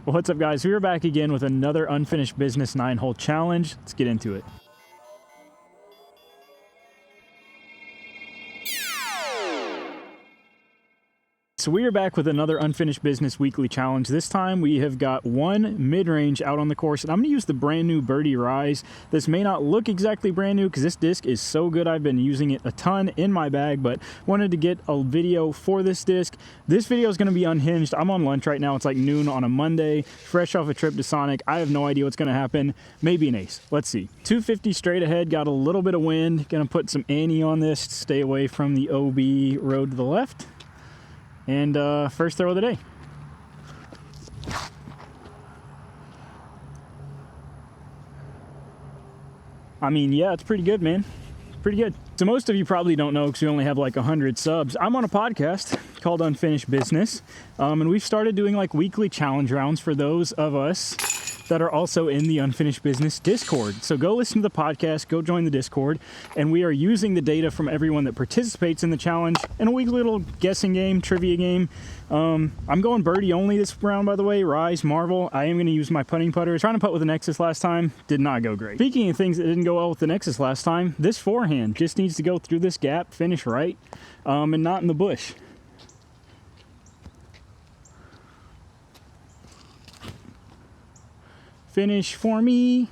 What's up, guys? We are back again with another unfinished business 9-hole challenge. Let's get into it. So we are back with another unfinished business weekly challenge. This time we have got one mid-range out on the course, and I'm going to use the brand new Birdie Rise. This may not look exactly brand new because this disc is so good. I've been using it a ton in my bag, but wanted to get a video for this disc. This video is going to be unhinged. I'm on lunch right now. It's like noon on a Monday, fresh off a trip to Sonic. I have no idea what's going to happen. Maybe an ace. Let's see. 250 straight ahead. Got a little bit of wind. Going to put some Annie on this to stay away from the OB road to the left. And first throw of the day. I mean, yeah, it's pretty good, man. Pretty good. So most of you probably don't know because we only have like 100 subs. I'm on a podcast called Unfinished Business. And we've started doing like weekly challenge rounds for those of us that are also in the Unfinished Business Discord. So go listen to the podcast, go join the Discord, and we are using the data from everyone that participates in the challenge in a weekly little guessing game, trivia game. I'm going birdie only this round, by the way. Rise, Marvel. I am going to use my putting putter. Trying to putt with a Nexus last time, did not go great. Speaking of things that didn't go well with the Nexus last time, this forehand just needs to go through this gap, finish right, and not in the bush. Finish for me.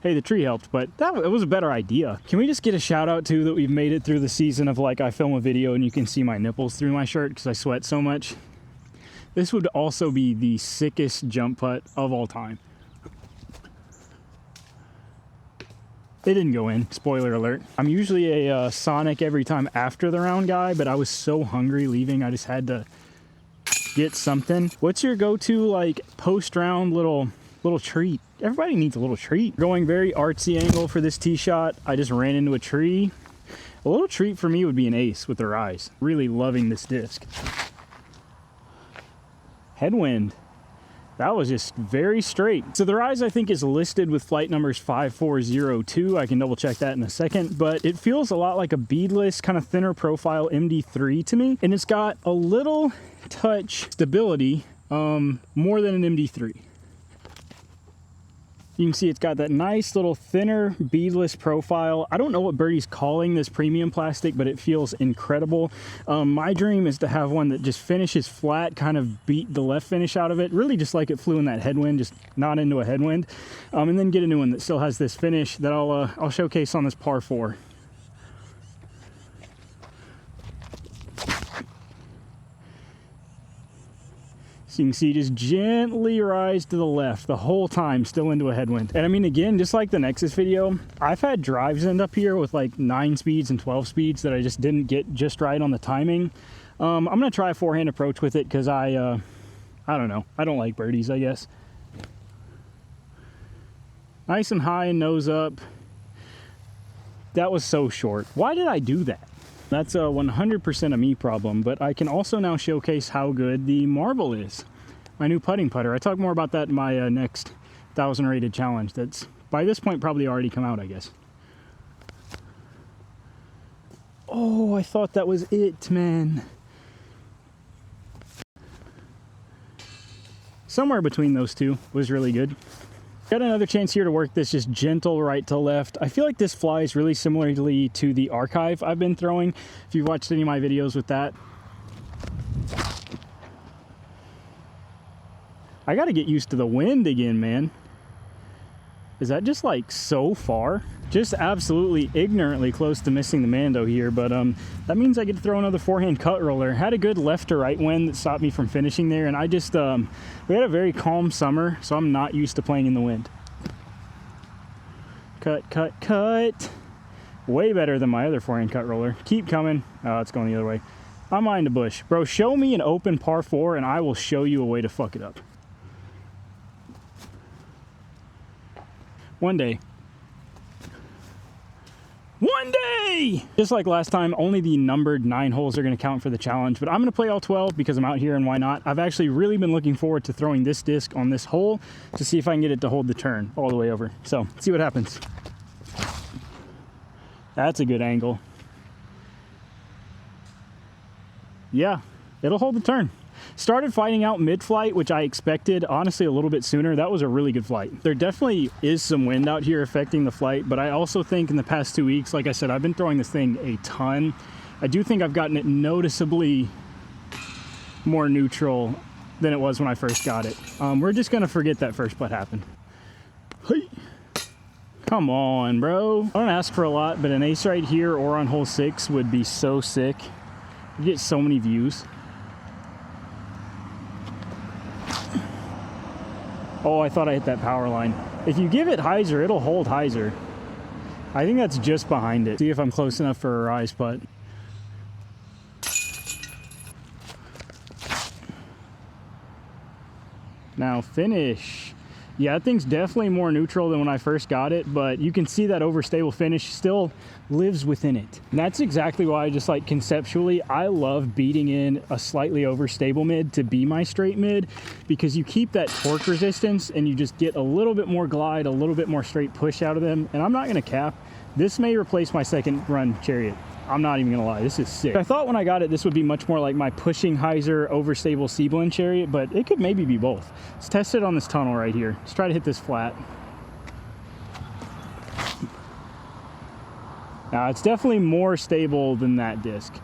Hey, the tree helped, but it was a better idea. Can we just get a shout out to that we've made it through the season of like I film a video and you can see my nipples through my shirt because I sweat so much. This would also be the sickest jump putt of all time. They didn't go in, spoiler alert. I'm usually a Sonic every time after the round guy, but I was so hungry leaving I just had to get something. What's your go-to like post-round little treat? Everybody needs a little treat. Going very artsy angle for this tee shot. I just ran into a tree. A little treat for me would be an ace with the Rise. Really loving this disc. Headwind. That was just very straight. So the Rise, I think, is listed with flight numbers 5402. I can double check that in a second, but it feels a lot like a beadless, kind of thinner profile MD3 to me. And it's got a little touch stability, more than an MD3. You can see it's got that nice little thinner beadless profile. I don't know what Birdie's calling this premium plastic, but it feels incredible. My dream is to have one that just finishes flat, kind of beat the left finish out of it. Really just like it flew in that headwind, just not into a headwind. And then get a new one that still has this finish that I'll showcase on this par 4. So you can see just gently rise to the left the whole time, still into a headwind. And I mean, again, just like the Nexus video, I've had drives end up here with like 9 speeds and 12 speeds that I just didn't get just right on the timing. I'm gonna try a forehand approach with it because I don't know, I don't like birdies, I guess. Nice and high and nose up. That was so short. Why did I do that? That's a 100% a me problem, but I can also now showcase how good the Marble is. My new putting putter. I talk more about that in my next 1,000 rated challenge. That's, by this point, probably already come out, I guess. Oh, I thought that was it, man. Somewhere between those two was really good. Got another chance here to work this just gentle right to left. I feel like this flies really similarly to the Archive I've been throwing. If you've watched any of my videos with that. I gotta get used to the wind again, man. Is that just like so far? Just absolutely ignorantly close to missing the Mando here, but that means I get to throw another forehand cut roller. Had a good left to right wind that stopped me from finishing there, and I just, we had a very calm summer, so I'm not used to playing in the wind. Cut, cut, cut. Way better than my other forehand cut roller. Keep coming. Oh, it's going the other way. I'm behind the bush. Bro, show me an open par 4, and I will show you a way to fuck it up. One day. One day! Just like last time, only the numbered 9 holes are going to count for the challenge, but I'm going to play all 12 because I'm out here and why not. I've actually really been looking forward to throwing this disc on this hole to see if I can get it to hold the turn all the way over. So, let's see what happens. That's a good angle. Yeah, it'll hold the turn. Started fighting out mid-flight, which I expected, honestly, a little bit sooner. That was a really good flight. There definitely is some wind out here affecting the flight, but I also think in the past 2 weeks, like I said, I've been throwing this thing a ton. I do think I've gotten it noticeably more neutral than it was when I first got it. We're just gonna forget that first putt happened. Hey. Come on, bro. I don't ask for a lot, but an ace right here or on hole 6 would be so sick. You get so many views. Oh, I thought I hit that power line. If you give it hyzer, it'll hold hyzer. I think that's just behind it. See if I'm close enough for a rise putt. Now finish. Yeah, that thing's definitely more neutral than when I first got it, but you can see that overstable finish still lives within it. And that's exactly why I just like conceptually, I love beating in a slightly overstable mid to be my straight mid, because you keep that torque resistance and you just get a little bit more glide, a little bit more straight push out of them. And I'm not gonna cap, this may replace my second run Chariot. I'm not even gonna lie, this is sick. I thought when I got it, this would be much more like my pushing hyzer, overstable Seablin Chariot, but it could maybe be both. Let's test it on this tunnel right here. Let's try to hit this flat. Now it's definitely more stable than that disc.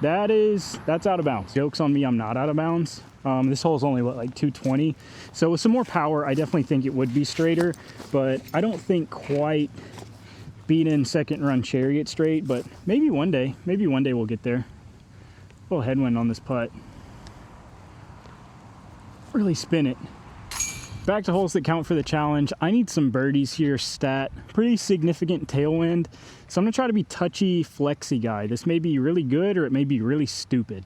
That's out of bounds. Joke's on me, I'm not out of bounds. This hole's only what, like 220. So with some more power, I definitely think it would be straighter, but I don't think quite beat in second run Chariot straight, but maybe one day we'll get there. A little headwind on this putt. Really spin it. Back to holes that count for the challenge. I need some birdies here stat. Pretty significant tailwind. So I'm gonna try to be touchy, flexy guy. This may be really good or it may be really stupid.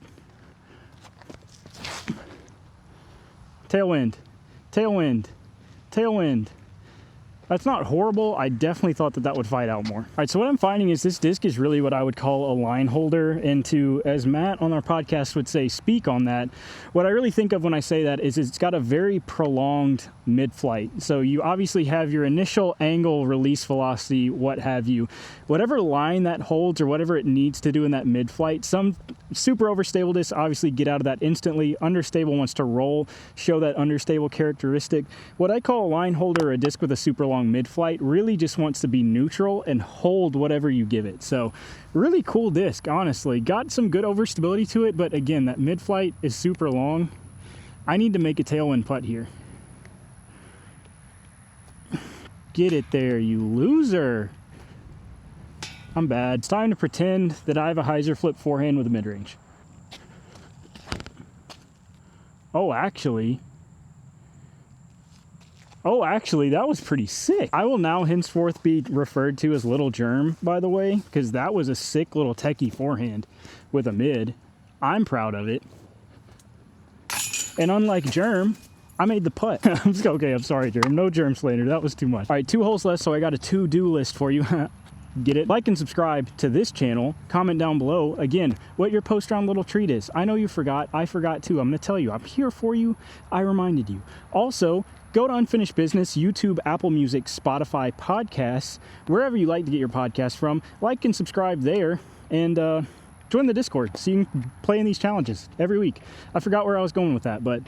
Tailwind, tailwind, tailwind. That's not horrible. I definitely thought that would fight out more. All right, so what I'm finding is this disc is really what I would call a line holder. And to, as Matt on our podcast would say, speak on that, what I really think of when I say that is it's got a very prolonged mid-flight. So you obviously have your initial angle, release velocity, what have you. Whatever line that holds or whatever it needs to do in that mid-flight, some super overstable discs obviously get out of that instantly. Understable wants to roll, show that understable characteristic. What I call a line holder, or a disc with a super long mid-flight, really just wants to be neutral and hold whatever you give it. So really cool disc, honestly. Got some good overstability to it, but again, that mid-flight is super long. I need to make a tailwind putt here. Get it there, you loser. I'm bad. It's time to pretend that I have a hyzer flip forehand with a mid-range. Oh, actually, that was pretty sick. I will now henceforth be referred to as Little Germ, by the way, because that was a sick little techie forehand with a mid. I'm proud of it. And unlike Germ, I made the putt. Okay, I'm sorry, Germ. No Germ slander. That was too much. All right, 2 holes left, so I got a to-do list for you. Get it? Like and subscribe to this channel. Comment down below, again, what your post-round little treat is. I know you forgot. I forgot too. I'm going to tell you. I'm here for you. I reminded you. Also, go to Unfinished Business, YouTube, Apple Music, Spotify, podcasts, wherever you like to get your podcast from. Like and subscribe there, and join the Discord so you can play in these challenges every week. I forgot where I was going with that, but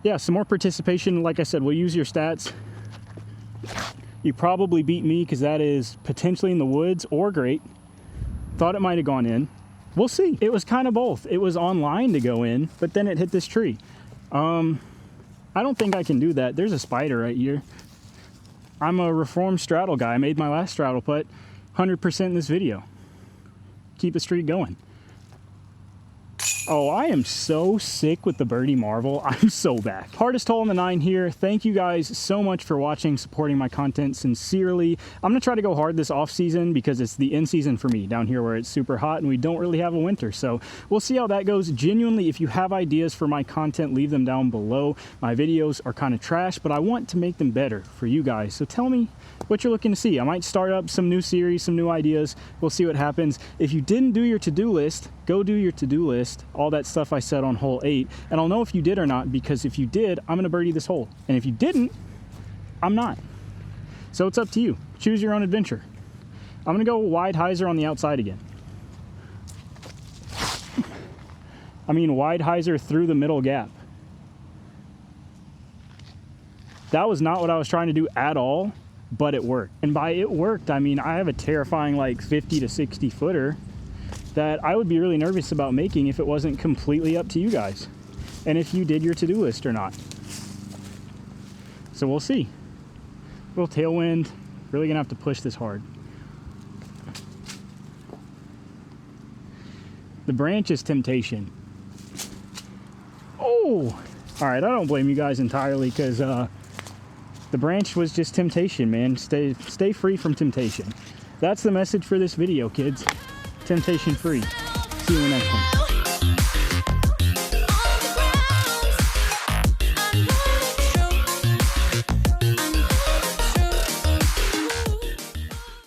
yeah, some more participation. Like I said, we'll use your stats. You probably beat me because that is potentially in the woods or great. Thought it might have gone in. We'll see. It was kind of both. It was online to go in, but then it hit this tree. I don't think I can do that. There's a spider right here. I'm a reformed straddle guy. I made my last straddle putt 100% in this video. Keep the streak going. Oh, I am so sick with the birdie marvel. I'm so back. Hardest hole in the 9 here. Thank you guys so much for watching, supporting my content sincerely. I'm gonna try to go hard this off season because it's the end season for me down here where it's super hot and we don't really have a winter. So we'll see how that goes. Genuinely, if you have ideas for my content, leave them down below. My videos are kind of trash, but I want to make them better for you guys. So tell me what you're looking to see. I might start up some new series, some new ideas. We'll see what happens. If you didn't do your to-do list, go do your to-do list. All that stuff I said on hole 8, and I'll know if you did or not, because if you did, I'm gonna birdie this hole, and if you didn't, I'm not. So it's up to you. Choose your own adventure. I'm gonna go wide hyzer on the outside again. I mean wide hyzer through the middle gap. That was not what I was trying to do at all, but it worked. And by it worked, I mean, I have a terrifying like 50 to 60 footer that I would be really nervous about making if it wasn't completely up to you guys. And if you did your to-do list or not. So we'll see. Little tailwind, really gonna have to push this hard. The branch is temptation. Oh, all right, I don't blame you guys entirely because the branch was just temptation, man. Stay free from temptation. That's the message for this video, kids. Temptation free. See you in the next one.